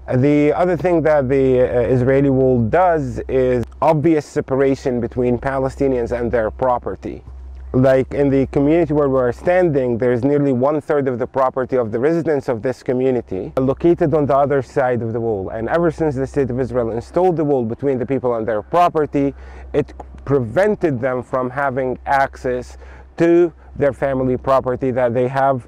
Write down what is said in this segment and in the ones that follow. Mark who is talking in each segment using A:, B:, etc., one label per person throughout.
A: The other thing that the Israeli wall does is obvious separation between Palestinians and their property. Like in the community where we are standing, there's nearly 1/3 of the property of the residents of this community located on the other side of the wall. And ever since the State of Israel installed the wall between the people and their property, it prevented them from having access to their family property that they have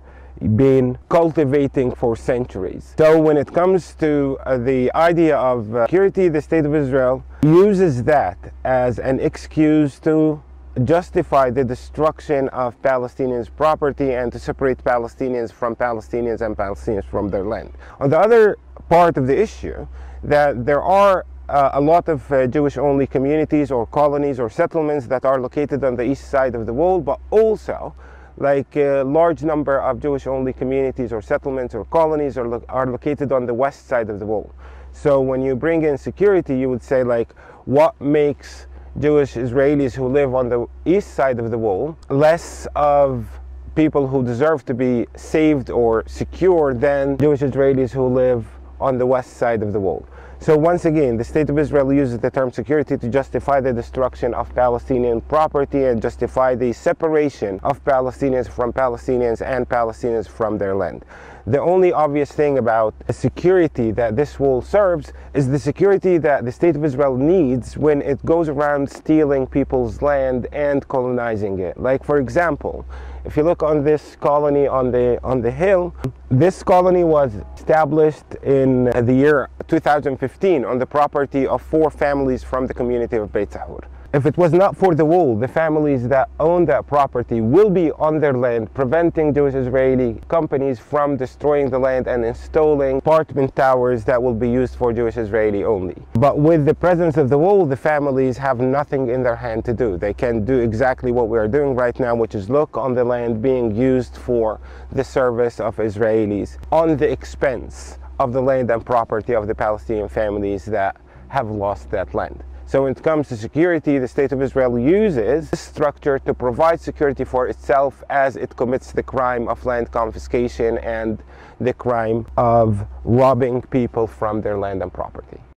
A: been cultivating for centuries. So when it comes to the idea of security, the State of Israel uses that as an excuse to justify the destruction of Palestinians' property and to separate Palestinians from Palestinians and Palestinians from their land. On the other part of the issue, that there are a lot of Jewish-only communities or colonies or settlements that are located on the east side of the wall, but also like a large number of Jewish-only communities or settlements or colonies are located on the west side of the wall. So when you bring in security, you would say like, what makes Jewish Israelis who live on the east side of the wall less of people who deserve to be saved or secure than Jewish Israelis who live on the west side of the wall? So once again, the State of Israel uses the term security to justify the destruction of Palestinian property and justify the separation of Palestinians from Palestinians and Palestinians from their land. The only obvious thing about the security that this wall serves is the security that the State of Israel needs when it goes around stealing people's land and colonizing it. Like for example, if you look on this colony on the hill, this colony was established in the year 2015 on the property of 4 families from the community of Beit Sahur. If it was not for the wall, the families that own that property will be on their land, preventing Jewish Israeli companies from destroying the land and installing apartment towers that will be used for Jewish Israeli only. But with the presence of the wall, the families have nothing in their hand to do. They can do exactly what we are doing right now, which is look on the land being used for the service of Israelis on the expense of the land and property of the Palestinian families that have lost that land. So when it comes to security, the State of Israel uses this structure to provide security for itself as it commits the crime of land confiscation and the crime of robbing people from their land and property.